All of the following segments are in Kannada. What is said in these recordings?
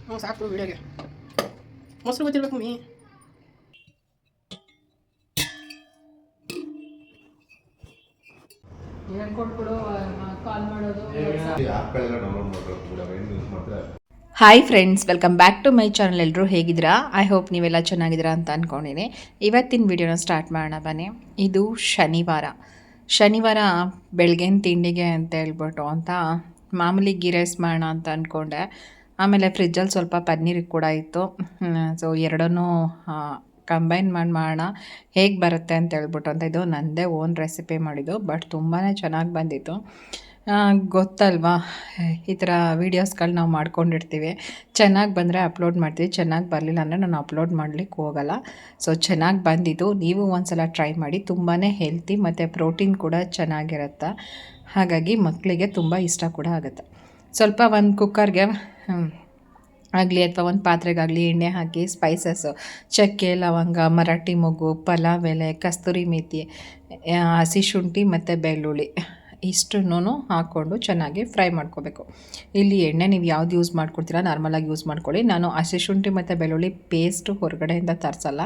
ಹ್ಞೂ ಸಾಕು ವಿಡಿಯೋಗೆ ಮೊಸರು ಗೊತ್ತಿರ್ಬೇಕು ಮೀ ಹೇಳ್ಕೊಟ್ಬಿಡು ಕಾಲ್ ಮಾಡೋದು. Hi friends, welcome back to my channel. ಎಲ್ಲರೂ ಹೇಗಿದ್ದೀರಾ? ಐ ಹೋಪ್ ನೀವೆಲ್ಲ ಚೆನ್ನಾಗಿದ್ದೀರಾ ಅಂತ ಅಂದ್ಕೊಂಡಿನಿ. ಇವತ್ತಿನ ವಿಡಿಯೋನ ಸ್ಟಾರ್ಟ್ ಮಾಡೋಣ ಬನ್ನಿ. ಇದು ಶನಿವಾರ ಬೆಳಗಿನ ತಿಂಡಿಗೆ ಅಂತ ಹೇಳ್ಬಿಟ್ಟು ಅಂತ ಮಾಮೂಲಿ ಗೀ ರೈಸ್ ಮಾಡೋಣ ಅಂತ ಅಂದ್ಕೊಂಡೆ. ಆಮೇಲೆ ಫ್ರಿಜ್ಜಲ್ಲಿ ಸ್ವಲ್ಪ ಪನ್ನೀರ್ ಕೂಡ ಇತ್ತು. ಸೊ ಎರಡನ್ನೂ ಕಂಬೈನ್ ಮಾಡೋಣ ಹೇಗೆ ಬರುತ್ತೆ ಅಂತ ಹೇಳ್ಬಿಟ್ಟು ಅಂತ. ಇದು ನನ್ನದೇ ಓನ್ ರೆಸಿಪಿ ಮಾಡಿದ್ದು, ಬಟ್ ತುಂಬಾ ಚೆನ್ನಾಗಿ ಬಂದಿತ್ತು. ಗೊತ್ತಲ್ವಾ, ಈ ಥರ ವೀಡಿಯೋಸ್ಗಳು ನಾವು ಮಾಡ್ಕೊಂಡಿರ್ತೀವಿ. ಚೆನ್ನಾಗಿ ಬಂದರೆ ಅಪ್ಲೋಡ್ ಮಾಡ್ತೀವಿ, ಚೆನ್ನಾಗಿ ಬರಲಿಲ್ಲ ಅಂದರೆ ನಾನು ಅಪ್ಲೋಡ್ ಮಾಡಲಿಕ್ಕೆ ಹೋಗಲ್ಲ. ಸೊ ಚೆನ್ನಾಗಿ ಬಂದಿದ್ದು, ನೀವು ಒಂದ್ಸಲ ಟ್ರೈ ಮಾಡಿ. ತುಂಬಾ ಹೆಲ್ತಿ ಮತ್ತು ಪ್ರೋಟೀನ್ ಕೂಡ ಚೆನ್ನಾಗಿರುತ್ತೆ. ಹಾಗಾಗಿ ಮಕ್ಕಳಿಗೆ ತುಂಬ ಇಷ್ಟ ಕೂಡ ಆಗುತ್ತೆ. ಸ್ವಲ್ಪ ಒಂದು ಕುಕ್ಕರ್ಗೆ ಆಗಲಿ ಅಥವಾ ಒಂದು ಪಾತ್ರೆಗಾಗಲಿ ಎಣ್ಣೆ ಹಾಕಿ ಸ್ಪೈಸಸ್ಸು ಚಕ್ಕೆ, ಲವಂಗ, ಮರಾಠಿ ಮೊಗ್ಗು, ಪಲಾವ್ ಎಲೆ, ಕಸ್ತೂರಿ ಮೇಥಿ, ಹಸಿ ಶುಂಠಿ ಮತ್ತು ಬೆಳ್ಳುಳ್ಳಿ ಇಷ್ಟನ್ನೂ ಹಾಕ್ಕೊಂಡು ಚೆನ್ನಾಗಿ ಫ್ರೈ ಮಾಡ್ಕೋಬೇಕು. ಇಲ್ಲಿ ಎಣ್ಣೆ ನೀವು ಯಾವ್ದು ಯೂಸ್ ಮಾಡ್ಕೊಡ್ತೀರಾ ನಾರ್ಮಲಾಗಿ ಯೂಸ್ ಮಾಡ್ಕೊಳ್ಳಿ. ನಾನು ಹಸಿ ಶುಂಠಿ ಮತ್ತು ಬೆಳ್ಳುಳ್ಳಿ ಪೇಸ್ಟು ಹೊರಗಡೆಯಿಂದ ತರಿಸಲ್ಲ.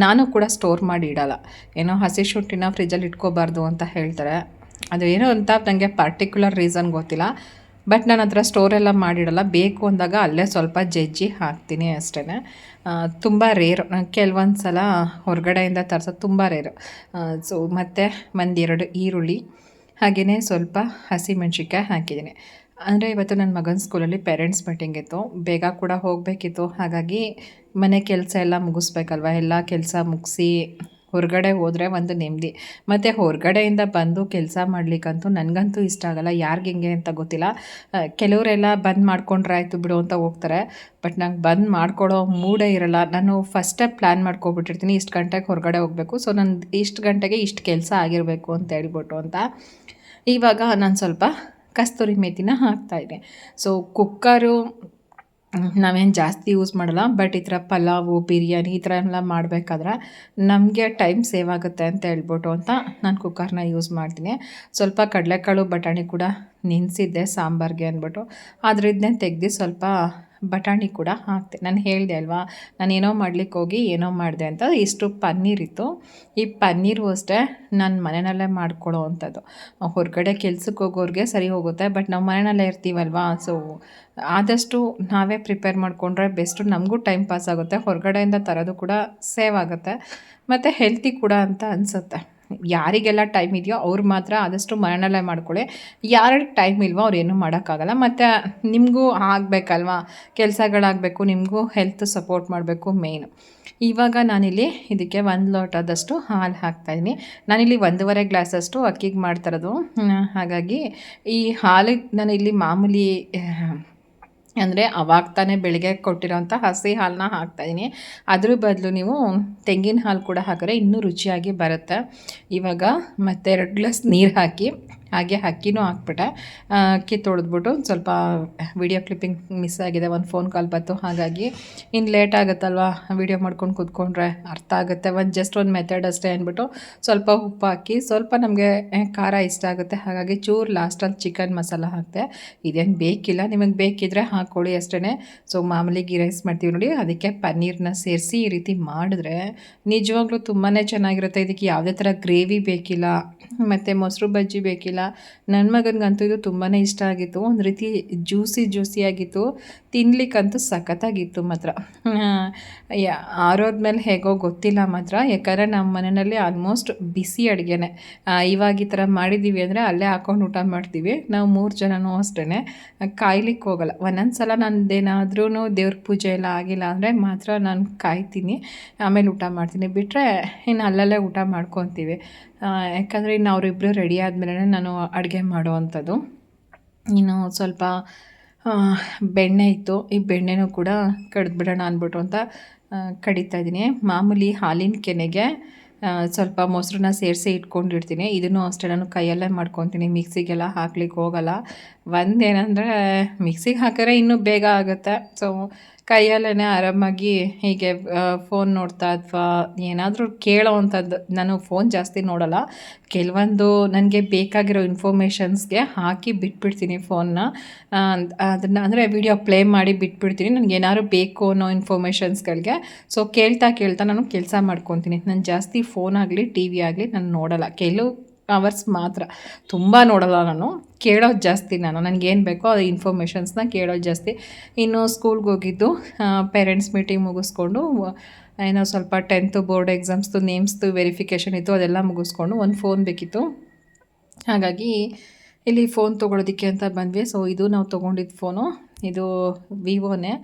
ನಾನು ಕೂಡ ಸ್ಟೋರ್ ಮಾಡಿ ಇಡಲ್ಲ. ಏನೋ ಹಸಿ ಶುಂಠಿನ ಫ್ರಿಜ್ಜಲ್ಲಿ ಇಟ್ಕೋಬಾರ್ದು ಅಂತ ಹೇಳ್ತಾರೆ. ಅದು ಏನೋ ಅಂತ ನನಗೆ ಪರ್ಟಿಕ್ಯುಲರ್ ರೀಸನ್ ಗೊತ್ತಿಲ್ಲ. ಬಟ್ ನಾನು ಹತ್ರ ಸ್ಟೋರೆಲ್ಲ ಮಾಡಿಡಲ್ಲ. ಬೇಕು ಅಂದಾಗ ಅಲ್ಲೇ ಸ್ವಲ್ಪ ಜಜ್ಜಿ ಹಾಕ್ತೀನಿ ಅಷ್ಟೇ. ತುಂಬ ರೇರು, ಕೆಲವೊಂದು ಸಲ ಹೊರಗಡೆಯಿಂದ ತರ್ಸೋದು ತುಂಬ ರೇರು. ಸೊ ಮತ್ತು ಒಂದೆರಡು ಈರುಳ್ಳಿ, ಹಾಗೆಯೇ ಸ್ವಲ್ಪ ಹಸಿಮೆಣ್ಸಿನ್ಕಾಯಿ ಹಾಕಿದ್ದೀನಿ. ಅಂದರೆ ಇವತ್ತು ನನ್ನ ಮಗನ ಸ್ಕೂಲಲ್ಲಿ ಪೇರೆಂಟ್ಸ್ ಮೀಟಿಂಗ್ ಇತ್ತು, ಬೇಗ ಕೂಡ ಹೋಗಬೇಕಿತ್ತು. ಹಾಗಾಗಿ ಮನೆ ಕೆಲಸ ಎಲ್ಲ ಮುಗಿಸ್ಬೇಕಲ್ವ. ಎಲ್ಲ ಕೆಲಸ ಮುಗಿಸಿ ಹೊರಗಡೆ ಹೋದರೆ ಒಂದು ನೆಮ್ಮದಿ. ಮತ್ತು ಹೊರಗಡೆಯಿಂದ ಬಂದು ಕೆಲಸ ಮಾಡಲಿಕ್ಕಂತೂ ನನಗಂತೂ ಇಷ್ಟ ಆಗೋಲ್ಲ. ಯಾರಿಗೆ ಹೆಂಗೆ ಅಂತ ಗೊತ್ತಿಲ್ಲ. ಕೆಲವರೆಲ್ಲ ಬಂದ್ ಮಾಡ್ಕೊಂಡ್ರೆ ಆಯಿತು ಬಿಡು ಅಂತ ಹೋಗ್ತಾರೆ. ಬಟ್ ನಂಗೆ ಬಂದ್ ಮಾಡ್ಕೊಡೋ ಮೂಡೇ ಇರೋಲ್ಲ. ನಾನು ಫಸ್ಟೇ ಪ್ಲ್ಯಾನ್ ಮಾಡ್ಕೊಬಿಟ್ಟಿರ್ತೀನಿ, ಇಷ್ಟು ಗಂಟೆಗೆ ಹೊರಗಡೆ ಹೋಗಬೇಕು, ಸೊ ನನ್ನ ಇಷ್ಟು ಗಂಟೆಗೆ ಇಷ್ಟು ಕೆಲಸ ಆಗಿರಬೇಕು ಅಂತ ಹೇಳ್ಬಿಟ್ಟು ಅಂತ. ಇವಾಗ ನಾನು ಸ್ವಲ್ಪ ಕಸ್ತೂರಿ ಮೇಥಿನ ಹಾಕ್ತಾಯಿದ್ದೆ. ಸೊ ಕುಕ್ಕರು ನಾವೇನು ಜಾಸ್ತಿ ಯೂಸ್ ಮಾಡಲ್ಲ. ಬಟ್ ಈ ಥರ ಪಲಾವು, ಬಿರಿಯಾನಿ ಈ ಥರ ಎಲ್ಲ ಮಾಡಬೇಕಾದ್ರೆ ನಮಗೆ ಟೈಮ್ ಸೇವ್ ಆಗುತ್ತೆ ಅಂತ ಹೇಳ್ಬಿಟ್ಟು ಅಂತ ನಾನು ಕುಕ್ಕರ್ನ ಯೂಸ್ ಮಾಡ್ತೀನಿ. ಸ್ವಲ್ಪ ಕಡಲೆಕಾಳು, ಬಟಾಣಿ ಕೂಡ ನೆನೆಸಿದ್ದೆ ಸಾಂಬಾರಿಗೆ ಅಂದ್ಬಿಟ್ಟು. ಆದರೆ ಇದನ್ನೇ ತೆಗೆದು ಸ್ವಲ್ಪ ಬಟಾಣಿ ಕೂಡ ಹಾಕ್ತೆ. ನಾನು ಹೇಳಿದೆ ಅಲ್ವಾ, ನಾನು ಏನೋ ಮಾಡ್ಲಿಕ್ಕೆ ಹೋಗಿ ಏನೋ ಮಾಡಿದೆ ಅಂತ. ಇಷ್ಟು ಪನ್ನೀರಿತ್ತು. ಈ ಪನ್ನೀರು ಅಷ್ಟೇ ನಾನು ಮನೆಯಲ್ಲೇ ಮಾಡ್ಕೊಳ್ಳೋ ಅಂಥದ್ದು. ಹೊರಗಡೆ ಕೆಲ್ಸಕ್ಕೆ ಹೋಗೋರಿಗೆ ಸರಿ ಹೋಗುತ್ತೆ, ಬಟ್ ನಾವು ಮನೆಯಲ್ಲೇ ಇರ್ತೀವಲ್ವಾ. ಸೊ ಆದಷ್ಟು ನಾವೇ ಪ್ರಿಪೇರ್ ಮಾಡಿಕೊಂಡ್ರೆ ಬೆಸ್ಟು. ನಮಗೂ ಟೈಮ್ ಪಾಸ್ ಆಗುತ್ತೆ, ಹೊರಗಡೆಯಿಂದ ತರೋದು ಕೂಡ ಸೇವ್ ಆಗುತ್ತೆ, ಮತ್ತು ಹೆಲ್ತಿ ಕೂಡ ಅಂತ ಅನಿಸುತ್ತೆ. ಯಾರಿಗೆಲ್ಲ ಟೈಮ್ ಇದೆಯೋ ಅವ್ರು ಮಾತ್ರ ಆದಷ್ಟು ಮನೆಯಲ್ಲೇ ಮಾಡ್ಕೊಳ್ಳಿ. ಯಾರಿಗೆ ಟೈಮ್ ಇಲ್ವೋ ಅವ್ರು ಏನೂ ಮಾಡೋಕ್ಕಾಗಲ್ಲ. ಮತ್ತು ನಿಮಗೂ ಆಗಬೇಕಲ್ವಾ, ಕೆಲಸಗಳಾಗಬೇಕು, ನಿಮಗೂ ಹೆಲ್ತ್ ಸಪೋರ್ಟ್ ಮಾಡಬೇಕು ಮೇಯ್ನು. ಇವಾಗ ನಾನಿಲ್ಲಿ ಇದಕ್ಕೆ 1 ಲೋಟದಷ್ಟು ಹಾಲು ಹಾಕ್ತಾಯಿದ್ದೀನಿ. ನಾನಿಲ್ಲಿ 1.5 ಗ್ಲಾಸಷ್ಟು ಅಕ್ಕಿಗೆ ಮಾಡ್ತಾಯಿರೋದು. ಹಾಗಾಗಿ ಈ ಹಾಲಿಗೆ ನಾನಿಲ್ಲಿ ಮಾಮೂಲಿ ಅಂದರೆ ಅವಾಗ ತಾನೇ ಬೆಳಗ್ಗೆ ಕೊಟ್ಟಿರೋಂಥ ಹಸಿ ಹಾಲನ್ನ ಹಾಕ್ತಾಯಿದ್ದೀನಿ. ಅದ್ರ ಬದಲು ನೀವು ತೆಂಗಿನ ಹಾಲು ಕೂಡ ಹಾಕಿದ್ರೆ ಇನ್ನೂ ರುಚಿಯಾಗಿ ಬರುತ್ತೆ. ಇವಾಗ ಮತ್ತೆ 2 ಗ್ಲಾಸ್ ನೀರು ಹಾಕಿ, ಹಾಗೆ ಅಕ್ಕಿನೂ ಹಾಕ್ಬಿಟ್ಟೆ. ಅಕ್ಕಿ ತೊಳೆದ್ಬಿಟ್ಟು ಸ್ವಲ್ಪ ವಿಡಿಯೋ ಕ್ಲಿಪ್ಪಿಂಗ್ ಮಿಸ್ ಆಗಿದೆ, ಒಂದು ಫೋನ್ ಕಾಲ್ ಬಂತು. ಹಾಗಾಗಿ ಇನ್ನು ಲೇಟ್ ಆಗುತ್ತಲ್ವ, ವಿಡಿಯೋ ಮಾಡ್ಕೊಂಡು ಕೂತ್ಕೊಂಡ್ರೆ ಅರ್ಥ ಆಗುತ್ತೆ. ಜಸ್ಟ್ ಒಂದು ಮೆಥಡ್ ಅಷ್ಟೇ ಅಂದ್ಬಿಟ್ಟು ಸ್ವಲ್ಪ ಉಪ್ಪು ಹಾಕಿ, ಸ್ವಲ್ಪ ನಮಗೆ ಖಾರ ಇಷ್ಟ ಆಗುತ್ತೆ ಹಾಗಾಗಿ ಚೂರು ಲಾಸ್ಟಲ್ಲಿ ಚಿಕನ್ ಮಸಾಲ ಹಾಕಿದೆ. ಇದೇನು ಬೇಕಿಲ್ಲ, ನಿಮಗೆ ಬೇಕಿದ್ರೆ ಹಾಕ್ಕೊಳ್ಳಿ ಅಷ್ಟೇ. ಸೊ ಮಾಮೂಲಿ ಗೀ ರೈಸ್ ಮಾಡ್ತೀವಿ ನೋಡಿ, ಅದಕ್ಕೆ ಪನ್ನೀರನ್ನ ಸೇರಿಸಿ ಈ ರೀತಿ ಮಾಡಿದ್ರೆ ನಿಜವಾಗ್ಲೂ ತುಂಬಾ ಚೆನ್ನಾಗಿರುತ್ತೆ. ಇದಕ್ಕೆ ಯಾವುದೇ ಥರ ಗ್ರೇವಿ ಬೇಕಿಲ್ಲ, ಮತ್ತು ಮೊಸರು ಬಜ್ಜಿ ಬೇಕಿಲ್ಲ. ನನ್ನ ಮಗನಿಗಂತೂ ಇದು ತುಂಬಾ ಇಷ್ಟ ಆಗಿತ್ತು. ಒಂದು ರೀತಿ ಜ್ಯೂಸಿಯಾಗಿತ್ತು, ತಿನ್ಲಿಕ್ಕಂತೂ ಸಖತ್ತಾಗಿತ್ತು ಮಾತ್ರ. ಆರೋದ್ಮೇಲೆ ಹೇಗೋ ಗೊತ್ತಿಲ್ಲ ಮಾತ್ರ, ಯಾಕಂದರೆ ನಮ್ಮ ಮನೆಯಲ್ಲಿ ಆಲ್ಮೋಸ್ಟ್ ಬಿಸಿ ಅಡುಗೆನೇ. ಇವಾಗ ಈ ಥರ ಮಾಡಿದ್ದೀವಿ ಅಂದರೆ ಅಲ್ಲೇ ಹಾಕ್ಕೊಂಡು ಊಟ ಮಾಡ್ತೀವಿ ನಾವು 3 ಜನನೂ ಅಷ್ಟೇ. ಕಾಯ್ಲಿಕ್ಕೆ ಹೋಗಲ್ಲ. ಒಂದೊಂದು ಸಲ ನಂದೇನಾದ್ರೂ ದೇವ್ರ ಪೂಜೆ ಎಲ್ಲ ಆಗಿಲ್ಲ ಅಂದರೆ ಮಾತ್ರ ನಾನು ಕಾಯ್ತೀನಿ, ಆಮೇಲೆ ಊಟ ಮಾಡ್ತೀನಿ. ಬಿಟ್ಟರೆ ಇನ್ನು ಅಲ್ಲಲ್ಲೇ ಊಟ ಮಾಡ್ಕೊತೀವಿ. ಯಾಕಂದರೆ ಇನ್ನು ಅವರಿಬ್ಬರು ರೆಡಿ ಆದಮೇಲೆ ನಾನು ಅಡುಗೆ ಮಾಡೋ ಅಂಥದ್ದು. ಇನ್ನು ಸ್ವಲ್ಪ ಬೆಣ್ಣೆ ಇತ್ತು, ಈ ಬೆಣ್ಣೆನೂ ಕೂಡ ಕಡ್ದುಬಿಡೋಣ ಅಂದ್ಬಿಟ್ಟು ಅಂತ ಕಡಿತಾಯಿದ್ದೀನಿ. ಮಾಮೂಲಿ ಹಾಲಿನ ಕೆನೆಗೆ ಸ್ವಲ್ಪ ಮೊಸರನ್ನ ಸೇರಿಸಿ ಇಟ್ಕೊಂಡಿರ್ತೀನಿ. ಇದನ್ನು ಅಷ್ಟೇ ನಾನು ಕೈಯಲ್ಲೇ ಮಾಡ್ಕೊತೀನಿ, ಮಿಕ್ಸಿಗೆಲ್ಲ ಹಾಕ್ಲಿಕ್ಕೆ ಹೋಗಲ್ಲ. ಒಂದೇನೆಂದರೆ ಮಿಕ್ಸಿಗೆ ಹಾಕಿದ್ರೆ ಇನ್ನೂ ಬೇಗ ಆಗುತ್ತೆ. ಸೊ ಕೈಯಲ್ಲೇ ಆರಾಮಾಗಿ ಹೀಗೆ ಫೋನ್ ನೋಡ್ತಾ ಅಥವಾ ಏನಾದರೂ ಕೇಳೋ ಅಂಥದ್ದು. ನಾನು ಫೋನ್ ಜಾಸ್ತಿ ನೋಡೋಲ್ಲ, ಕೆಲವೊಂದು ನನಗೆ ಬೇಕಾಗಿರೋ ಇನ್ಫಾರ್ಮೇಷನ್ಸ್ಗೆ ಹಾಕಿ ಬಿಟ್ಬಿಡ್ತೀನಿ ಫೋನ್ನ. ಅದನ್ನು ಅಂದರೆ ವಿಡಿಯೋ ಪ್ಲೇ ಮಾಡಿ ಬಿಟ್ಬಿಡ್ತೀನಿ ನನಗೇನಾದ್ರು ಬೇಕು ಅನ್ನೋ ಇನ್ಫಾರ್ಮೇಷನ್ಸ್ಗಳಿಗೆ. ಸೊ ಕೇಳ್ತಾ ನಾನು ಕೆಲಸ ಮಾಡ್ಕೊತೀನಿ. ನಾನು ಜಾಸ್ತಿ ಫೋನ್ ಆಗಲಿ ಟಿ ವಿ ಆಗಲಿ ನಾನು ನೋಡೋಲ್ಲ, ಕೆಲವು ಅವರ್ಸ್ ಮಾತ್ರ, ತುಂಬ ನೋಡೋಲ್ಲ ನಾನು, ಕೇಳೋದು ಜಾಸ್ತಿ. ನನಗೇನು ಬೇಕೋ ಅದು ಇನ್ಫಾರ್ಮೇಷನ್ಸ್ನ ಕೇಳೋದು ಜಾಸ್ತಿ. ಇನ್ನು ಸ್ಕೂಲ್ಗೆ ಹೋಗಿದ್ದು ಪೇರೆಂಟ್ಸ್ ಮೀಟಿಂಗ್ ಮುಗಿಸ್ಕೊಂಡು ಏನೋ ಸ್ವಲ್ಪ 10th ಬೋರ್ಡ್ ಎಕ್ಸಾಮ್ಸ್ದು ನೇಮ್ಸ್ದು ವೆರಿಫಿಕೇಷನ್ ಇತ್ತು, ಅದೆಲ್ಲ ಮುಗಿಸ್ಕೊಂಡು ಒಂದು ಫೋನ್ ಬೇಕಿತ್ತು. ಹಾಗಾಗಿ ಇಲ್ಲಿ ಫೋನ್ ತೊಗೊಳೋದಕ್ಕೆ ಅಂತ ಬಂದ್ವಿ. ಸೊ ಇದು ನಾವು ತೊಗೊಂಡಿದ್ದು ಫೋನು, ಇದು ವಿವೋನೇ,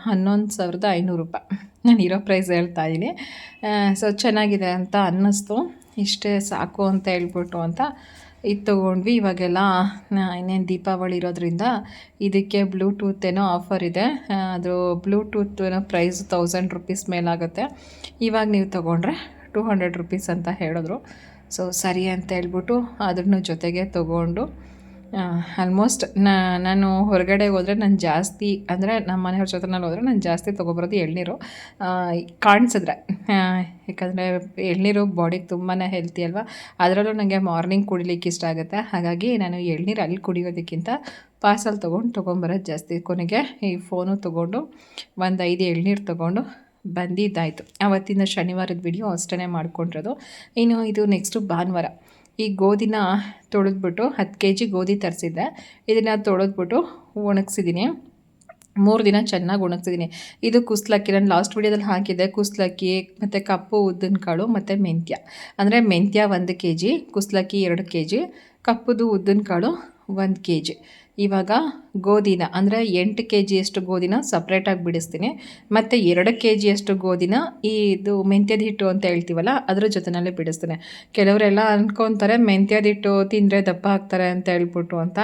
11,500 ರೂಪಾಯಿ. ನಾನು ಇರೋ ಪ್ರೈಸ್ ಹೇಳ್ತಾ ಇದ್ದೀನಿ. ಸೊ ಚೆನ್ನಾಗಿದೆ ಅಂತ ಅನ್ನಿಸ್ತು, ಇಷ್ಟೇ ಸಾಕು ಅಂತ ಹೇಳ್ಬಿಟ್ಟು ಅಂತ ಇದು ತೊಗೊಂಡ್ವಿ. ಇವಾಗೆಲ್ಲ ಇನ್ನೇನು ದೀಪಾವಳಿ ಇರೋದ್ರಿಂದ ಇದಕ್ಕೆ ಬ್ಲೂಟೂತ್ ಏನೋ ಆಫರ್ ಇದೆ. ಅದು ಬ್ಲೂಟೂತ್ ಏನೋ ಪ್ರೈಸ್ 1000 ರೂಪೀಸ್ ಮೇಲಾಗುತ್ತೆ. ಇವಾಗ ನೀವು ತೊಗೊಂಡ್ರೆ 200 ರೂಪೀಸ್ ಅಂತ ಹೇಳಿದ್ರು. ಸೊ ಸರಿ ಅಂತ ಹೇಳ್ಬಿಟ್ಟು ಅದ್ರ ಜೊತೆಗೆ ತೊಗೊಂಡು ಆಲ್ಮೋಸ್ಟ್ ನಾನು ಹೊರಗಡೆ ಹೋದರೆ ನಾನು ಜಾಸ್ತಿ, ಅಂದರೆ ನಮ್ಮ ಮನೆಯವ್ರ ಜೊತೆನಲ್ಲಿ ಹೋದರೆ ನಾನು ಜಾಸ್ತಿ ತೊಗೊಬರೋದು ಎಳ್ನೀರು ಕಾಣಿಸಿದ್ರೆ. ಯಾಕಂದರೆ ಎಳ್ನೀರು ಬಾಡಿಗೆ ತುಂಬಾ ಹೆಲ್ತಿ ಅಲ್ವಾ, ಅದರಲ್ಲೂ ನನಗೆ ಮಾರ್ನಿಂಗ್ ಕುಡಿಲಿಕ್ಕೆ ಇಷ್ಟ ಆಗುತ್ತೆ. ಹಾಗಾಗಿ ನಾನು ಎಳ್ನೀರು ಅಲ್ಲಿ ಕುಡಿಯೋದಕ್ಕಿಂತ ಪಾರ್ಸಲ್ ತೊಗೊಂಬರೋದು ಜಾಸ್ತಿ. ಕೊನೆಗೆ ಈ ಫೋನು ತೊಗೊಂಡು ಒಂದು 5 ಎಳ್ನೀರು ತೊಗೊಂಡು ಬಂದಿದ್ದಾಯಿತು. ಆವತ್ತಿನ ಶನಿವಾರದ ವಿಡಿಯೋ ಅಷ್ಟೇ ಮಾಡ್ಕೊಂಡಿರೋದು. ಇನ್ನು ಇದು ನೆಕ್ಸ್ಟು ಭಾನುವಾರ. ಈ ಗೋಧಿನ ತೊಳೆದ್ಬಿಟ್ಟು 10 kg ಗೋಧಿ ತರಿಸಿದ್ದೆ. ಇದನ್ನು ತೊಳೆದ್ಬಿಟ್ಟು ಒಣಗಿಸಿದ್ದೀನಿ, 3 ದಿನ ಚೆನ್ನಾಗಿ ಒಣಗಿಸಿದ್ದೀನಿ. ಇದು ಕುಸ್ಲಕ್ಕಿ, ನಾನು ಲಾಸ್ಟ್ ವೀಡಿಯೋದಲ್ಲಿ ಹಾಕಿದ್ದೆ. ಕುಸ್ಲಕ್ಕಿ ಮತ್ತು ಕಪ್ಪು ಉದ್ದಿನ ಕಾಳು ಮತ್ತು ಮೆಂತ್ಯ, ಅಂದರೆ ಮೆಂತ್ಯ 1 kg, ಕುಸ್ಲಕ್ಕಿ 2 kg, ಕಪ್ಪುದು ಉದ್ದಿನ ಕಾಳು 1 kg. ಇವಾಗ ಗೋಧಿನ ಅಂದರೆ 8 kg ಅಷ್ಟು ಗೋಧಿನ ಸಪ್ರೇಟಾಗಿ ಬಿಡಿಸ್ತೀನಿ, ಮತ್ತು 2 kg ಅಷ್ಟು ಗೋಧಿನ ಇದು ಮೆಂತ್ಯದ ಹಿಟ್ಟು ಅಂತ ಹೇಳ್ತೀವಲ್ಲ ಅದ್ರ ಜೊತೆಯಲ್ಲೇ ಬಿಡಿಸ್ತೀನಿ. ಕೆಲವರೆಲ್ಲ ಅಂದ್ಕೊತಾರೆ ಮೆಂತ್ಯದ ಹಿಟ್ಟು ತಿಂದರೆ ದಪ್ಪ ಆಗ್ತಾರೆ ಅಂತ ಹೇಳ್ಬಿಟ್ಟು ಅಂತ.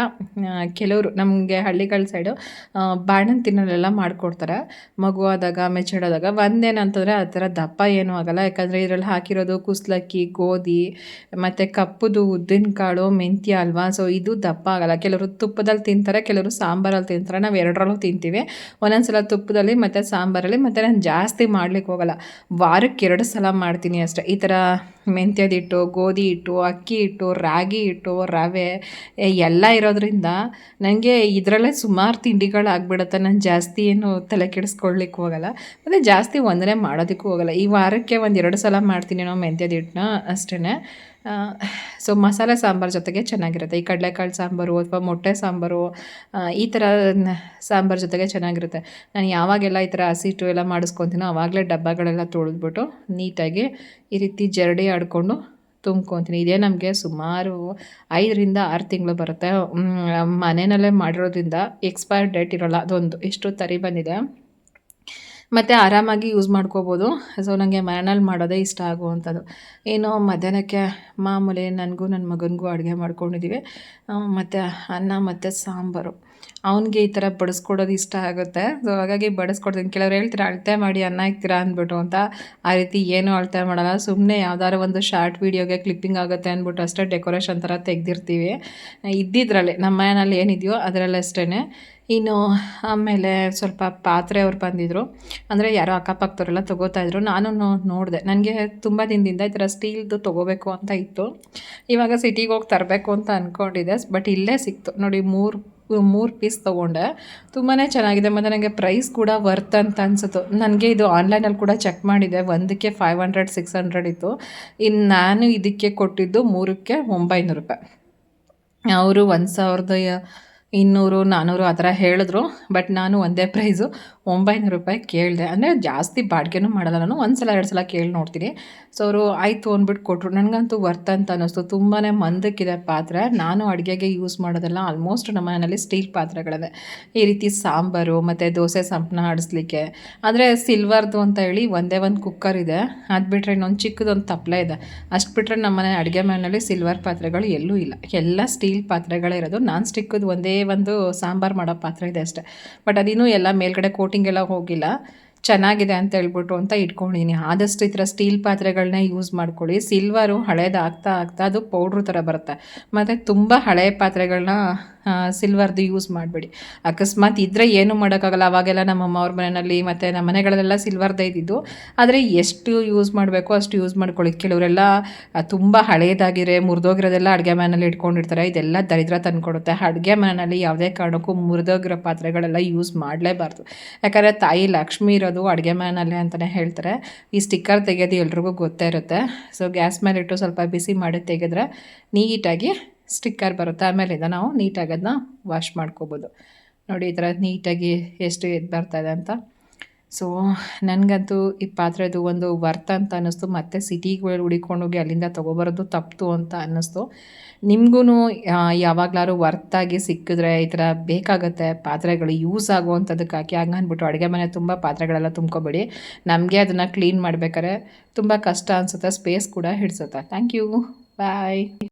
ಕೆಲವರು ನಮಗೆ ಹಳ್ಳಿಗಳ ಸೈಡು ಬಾಣನ ತಿನ್ನೋಲೆಲ್ಲ ಮಾಡಿಕೊಡ್ತಾರೆ ಮಗುವಾದಾಗ, ಮೆಚೂರ್ಡಾದಾಗ. ಒಂದೇನಂತಂದರೆ ಆ ಥರ ದಪ್ಪ ಏನೂ ಆಗೋಲ್ಲ, ಯಾಕಂದರೆ ಇದರಲ್ಲಿ ಹಾಕಿರೋದು ಕುಸ್ಲಕ್ಕಿ, ಗೋಧಿ ಮತ್ತು ಕಪ್ಪುದು ಉದ್ದಿನ ಕಾಳು, ಮೆಂತ್ಯ ಅಲ್ವಾ. ಸೊ ಇದು ದಪ್ಪ ಆಗೋಲ್ಲ. ಕೆಲವರು ತುಪ್ಪದಲ್ಲಿ ತಿಂತಾರೆ, ಕೆಲವರು ಸಾಂಬಾರಲ್ಲಿ ತಿಂತಾರೆ, ನಾವು ಎರಡರಲ್ಲೂ ತಿಂತೀವಿ. ಒಂದೊಂದು ತುಪ್ಪದಲ್ಲಿ ಮತ್ತು ಸಾಂಬಾರಲ್ಲಿ. ಮತ್ತು ನಾನು ಜಾಸ್ತಿ ಮಾಡ್ಲಿಕ್ಕೆ ಹೋಗಲ್ಲ, ವಾರಕ್ಕೆ 2 ಸಲ ಮಾಡ್ತೀನಿ ಅಷ್ಟೇ. ಈ ಥರ ಮೆಂತ್ಯದ ಹಿಟ್ಟು, ಗೋಧಿ ಹಿಟ್ಟು, ಅಕ್ಕಿ ಹಿಟ್ಟು, ರಾಗಿ ಹಿಟ್ಟು, ರವೆ ಎಲ್ಲ ಇರೋದ್ರಿಂದ ನನಗೆ ಇದರಲ್ಲೇ ಸುಮಾರು ತಿಂಡಿಗಳಾಗ್ಬಿಡುತ್ತೆ. ನಾನು ಜಾಸ್ತಿ ಏನು ತಲೆ ಕೆಡಿಸ್ಕೊಳ್ಲಿಕ್ಕೆ ಹೋಗಲ್ಲ, ಮತ್ತು ಜಾಸ್ತಿ ಒಂದನೇ ಮಾಡೋದಕ್ಕೂ ಹೋಗಲ್ಲ. ಈ ವಾರಕ್ಕೆ 1-2 ಸಲ ಮಾಡ್ತೀನಿ ನಾವು ಮೆಂತ್ಯದ ಹಿಟ್ಟನ್ನ ಅಷ್ಟೇ. ಸೊ ಮಸಾಲೆ ಸಾಂಬಾರು ಜೊತೆಗೆ ಚೆನ್ನಾಗಿರುತ್ತೆ. ಈ ಕಡಲೆಕಾಳು ಸಾಂಬಾರು ಅಥವಾ ಮೊಟ್ಟೆ ಸಾಂಬಾರು, ಈ ಥರ ಸಾಂಬಾರು ಜೊತೆಗೆ ಚೆನ್ನಾಗಿರುತ್ತೆ. ನಾನು ಯಾವಾಗೆಲ್ಲ ಈ ಥರ ಹಸಿಟ್ಟು ಎಲ್ಲ ಮಾಡಿಸ್ಕೊತೀನೋ ಆವಾಗಲೇ ಡಬ್ಬಗಳೆಲ್ಲ ತೊಳೆದ್ಬಿಟ್ಟು ನೀಟಾಗಿ ಈ ರೀತಿ ಜರಡಿ ಆಡಿಕೊಂಡು ತುಂಬ್ಕೊತೀನಿ. ಇದೇ ನಮಗೆ ಸುಮಾರು 5-6 ತಿಂಗಳು ಬರುತ್ತೆ. ಮನೆಯಲ್ಲೇ ಮಾಡಿರೋದ್ರಿಂದ ಎಕ್ಸ್ಪೈರ್ ಡೇಟ್ ಇರೋಲ್ಲ, ಅದೊಂದು ಎಷ್ಟು ತರಿ ಬಂದಿದೆ. ಮತ್ತು ಆರಾಮಾಗಿ ಯೂಸ್ ಮಾಡ್ಕೋಬೋದು. ಸೊ ನನಗೆ ಮನೆಯಲ್ಲಿ ಮಾಡೋದೇ ಇಷ್ಟ ಆಗುವಂಥದ್ದು. ಏನು ಮಧ್ಯಾಹ್ನಕ್ಕೆ ಮಾಮೂಲಿ ನನಗೂ ನನ್ನ ಮಗನಿಗೂ ಅಡುಗೆ ಮಾಡ್ಕೊಂಡಿದ್ದೀವಿ. ಮತ್ತು ಅನ್ನ ಮತ್ತು ಸಾಂಬಾರು. ಅವನಿಗೆ ಈ ಥರ ಬಡಿಸ್ಕೊಡೋದು ಇಷ್ಟ ಆಗುತ್ತೆ. ಸೊ ಹಾಗಾಗಿ ಬಡಿಸ್ಕೊಡ್ತೀನಿ. ಕೆಲವ್ರು ಹೇಳ್ತೀರಾ ಅಳತೆ ಮಾಡಿ ಅನ್ನ ಇಕ್ತೀರಾ ಅಂದ್ಬಿಟ್ಟು ಅಂತ. ಆ ರೀತಿ ಏನೂ ಅಳತೆ ಮಾಡೋಲ್ಲ, ಸುಮ್ಮನೆ ಯಾವ್ದಾದ್ರು ಒಂದು ಶಾರ್ಟ್ ವೀಡಿಯೋಗೆ ಕ್ಲಿಪ್ಪಿಂಗ್ ಆಗುತ್ತೆ ಅಂದ್ಬಿಟ್ಟು ಅಷ್ಟೇ ಡೆಕೋರೇಷನ್ ಥರ ತೆಗೆದಿರ್ತೀವಿ. ಇದ್ದಿದ್ರಲ್ಲಿ ನಮ್ಮ ಮನೆಯಲ್ಲಿ ಏನಿದೆಯೋ ಅದರಲ್ಲಷ್ಟೇ. ಇನ್ನು ಆಮೇಲೆ ಸ್ವಲ್ಪ ಪಾತ್ರೆ ಅವ್ರು ಬಂದಿದ್ದರು, ಅಂದರೆ ಯಾರೋ ಅಕ್ಕಪಕ್ಕದವರೆಲ್ಲ ತೊಗೋತಾಯಿದ್ರು. ನಾನು ನೋಡಿದೆ, ನನಗೆ ತುಂಬ ದಿನದಿಂದ ಈ ಥರ ಸ್ಟೀಲ್ದು ತೊಗೋಬೇಕು ಅಂತ ಇತ್ತು. ಇವಾಗ ಸಿಟಿಗೆ ಹೋಗಿ ತರಬೇಕು ಅಂತ ಅಂದ್ಕೊಂಡಿದ್ದೆ, ಬಟ್ ಇಲ್ಲೇ ಸಿಕ್ತು ನೋಡಿ. 3 ಪೀಸ್ ತೊಗೊಂಡೆ, ತುಂಬಾ ಚೆನ್ನಾಗಿದೆ. ಮತ್ತು ನನಗೆ ಪ್ರೈಸ್ ಕೂಡ ವರ್ತ್ ಅಂತ ಅನಿಸುತ್ತು. ನನಗೆ ಇದು ಆನ್ಲೈನಲ್ಲಿ ಕೂಡ ಚೆಕ್ ಮಾಡಿದೆ, ಒಂದಕ್ಕೆ 500-600 ಇತ್ತು. ಇನ್ನು ನಾನು ಇದಕ್ಕೆ ಕೊಟ್ಟಿದ್ದು 3ಕ್ಕೆ 900 ರೂಪಾಯಿ. ಅವರು 1200-400 ಆ ಥರ ಹೇಳಿದ್ರು. ಬಟ್ ನಾನು ಒಂದೇ ಪ್ರೈಸು 900 ರೂಪಾಯಿ ಕೇಳಿದೆ. ಅಂದರೆ ಜಾಸ್ತಿ ಬಾಡಿಗೆನೂ ಮಾಡಲ್ಲ ನಾನು, 1 ಸಲ 2 ಸಲ ಕೇಳಿ ನೋಡ್ತೀನಿ. ಸೊ ಅವರು ಆಯಿತು ಅಂದ್ಬಿಟ್ಟು ಕೊಟ್ಟರು. ನನಗಂತೂ ವರ್ತ್ ಅಂತ ಅನ್ನಿಸ್ತು. ತುಂಬಾ ಮಂದಕ್ಕಿದೆ ಪಾತ್ರೆ. ನಾನು ಅಡುಗೆಗೆ ಯೂಸ್ ಮಾಡೋದೆಲ್ಲ ಆಲ್ಮೋಸ್ಟ್ ನಮ್ಮ ಮನೆಯಲ್ಲಿ ಸ್ಟೀಲ್ ಪಾತ್ರೆಗಳೇ. ಈ ರೀತಿ ಸಾಂಬಾರು ಮತ್ತು ದೋಸೆ ಸಂಪನ್ನ ಆಡಿಸ್ಲಿಕ್ಕೆ. ಆದರೆ ಸಿಲ್ವರ್ದು ಅಂತ ಹೇಳಿ ಒಂದೇ ಒಂದು ಕುಕ್ಕರ್ ಇದೆ, ಅದು ಬಿಟ್ಟರೆ ಇನ್ನೊಂದು ಚಿಕ್ಕದೊಂದು ತಪ್ಪಲೆ ಇದೆ. ಅಷ್ಟು ಬಿಟ್ಟರೆ ನಮ್ಮ ಮನೆ ಅಡುಗೆ ಮನೆಯಲ್ಲಿ ಸಿಲ್ವರ್ ಪಾತ್ರೆಗಳು ಎಲ್ಲೂ ಇಲ್ಲ, ಎಲ್ಲ ಸ್ಟೀಲ್ ಪಾತ್ರೆಗಳೇ ಇರೋದು. ನಾನ್ ಸ್ಟಿಕ್ಕದು ಒಂದೇ ಒಂದು ಸಾಂಬಾರು ಮಾಡೋ ಪಾತ್ರೆ ಇದೆ ಅಷ್ಟೇ. ಬಟ್ ಅದಿನ್ನೂ ಎಲ್ಲ ಮೇಲ್ಗಡೆ ಕೋಟಿಂಗ್ ಎಲ್ಲ ಹೋಗಿಲ್ಲ, ಚೆನ್ನಾಗಿದೆ ಅಂತ ಹೇಳ್ಬಿಟ್ಟು ಅಂತ ಇಟ್ಕೊಂಡಿದ್ದೀನಿ. ಆದಷ್ಟು ಈ ಥರ ಸ್ಟೀಲ್ ಪಾತ್ರೆಗಳನ್ನ ಯೂಸ್ ಮಾಡ್ಕೊಳ್ಳಿ. ಸಿಲ್ವರು ಹಳೇದು ಆಗ್ತಾ ಅದು ಪೌಡ್ರು ಥರ ಬರುತ್ತೆ. ಮತ್ತು ತುಂಬ ಹಳೆಯ ಪಾತ್ರೆಗಳನ್ನ ಸಿಲ್ವರ್ದು ಯೂಸ್ ಮಾಡಬೇಡಿ. ಅಕಸ್ಮಾತ್ ಇದ್ದರೆ ಏನೂ ಮಾಡೋಕ್ಕಾಗಲ್ಲ. ಅವಾಗೆಲ್ಲ ನಮ್ಮಮ್ಮ ಅವ್ರ ಮನೆಯಲ್ಲಿ ಮತ್ತು ನಮ್ಮ ಮನೆಗಳಲ್ಲೆಲ್ಲ ಸಿಲ್ವರ್ದೇ ಇದ್ದಿದ್ದು. ಆದರೆ ಎಷ್ಟು ಯೂಸ್ ಮಾಡಬೇಕೋ ಅಷ್ಟು ಯೂಸ್ ಮಾಡ್ಕೊಳ್ಳಿ. ಕೆಲವರೆಲ್ಲ ತುಂಬ ಹಳೇದಾಗಿರೆ ಮುರಿದೋಗಿರೋದೆಲ್ಲ ಅಡುಗೆ ಮನೆಯಲ್ಲಿ ಇಟ್ಕೊಂಡಿರ್ತಾರೆ. ಇದೆಲ್ಲ ದರಿದ್ರ ತಂದುಕೊಡುತ್ತೆ. ಅಡುಗೆ ಮನೆಯಲ್ಲಿ ಯಾವುದೇ ಕಾರಣಕ್ಕೂ ಮುರಿದೋಗಿರೋ ಪಾತ್ರೆಗಳೆಲ್ಲ ಯೂಸ್ ಮಾಡಲೇಬಾರ್ದು. ಯಾಕಂದರೆ ತಾಯಿ ಲಕ್ಷ್ಮಿ ಇರೋದು ಅಡುಗೆ ಮನೆಯಲ್ಲಿ ಅಂತಲೇ ಹೇಳ್ತಾರೆ. ಈ ಸ್ಟಿಕ್ಕರ್ ತೆಗೆಯೋದು ಎಲ್ರಿಗೂ ಗೊತ್ತೇ ಇರುತ್ತೆ. ಸೊ ಗ್ಯಾಸ್ ಮೇಲಿಟ್ಟು ಸ್ವಲ್ಪ ಬಿಸಿ ಮಾಡಿ ತೆಗೆದ್ರೆ ನೀಟಾಗಿ ಸ್ಟಿಕ್ಕರ್ ಬರುತ್ತೆ. ಆಮೇಲಿಂದ ನಾವು ನೀಟಾಗಿ ಅದನ್ನ ವಾಶ್ ಮಾಡ್ಕೋಬೋದು. ನೋಡಿ ಈ ಥರ ನೀಟಾಗಿ ಎಷ್ಟು ಎದ್ದು ಬರ್ತಾಯಿದೆ ಅಂತ. ಸೊ ನನಗಂತೂ ಈ ಪಾತ್ರೆದು ಒಂದು ವರ್ತ್ ಅಂತ ಅನ್ನಿಸ್ತು. ಮತ್ತು ಸಿಟಿಗಳು ಹುಡಿಕೊಂಡೋಗಿ ಅಲ್ಲಿಂದ ತೊಗೊಬರೋದು ತಪ್ಪಿತು ಅಂತ ಅನ್ನಿಸ್ತು. ನಿಮಗೂ ಯಾವಾಗಲಾದ್ರು ವರ್ತಾಗಿ ಸಿಕ್ಕಿದ್ರೆ ಈ ಥರ ಬೇಕಾಗುತ್ತೆ ಪಾತ್ರೆಗಳು ಯೂಸ್ ಆಗುವಂಥದ್ದಕ್ಕೆ ಹಾಕಿ. ಹಂಗೆ ಅಂದ್ಬಿಟ್ಟು ಅಡುಗೆ ಮನೆ ತುಂಬ ಪಾತ್ರೆಗಳೆಲ್ಲ ತುಂಬ್ಕೊಬೇಡಿ. ನಮಗೆ ಅದನ್ನು ಕ್ಲೀನ್ ಮಾಡ್ಬೇಕಾದ್ರೆ ತುಂಬ ಕಷ್ಟ ಅನಿಸುತ್ತೆ, ಸ್ಪೇಸ್ ಕೂಡ ಹಿಡಿಸುತ್ತೆ. Thank you, bye.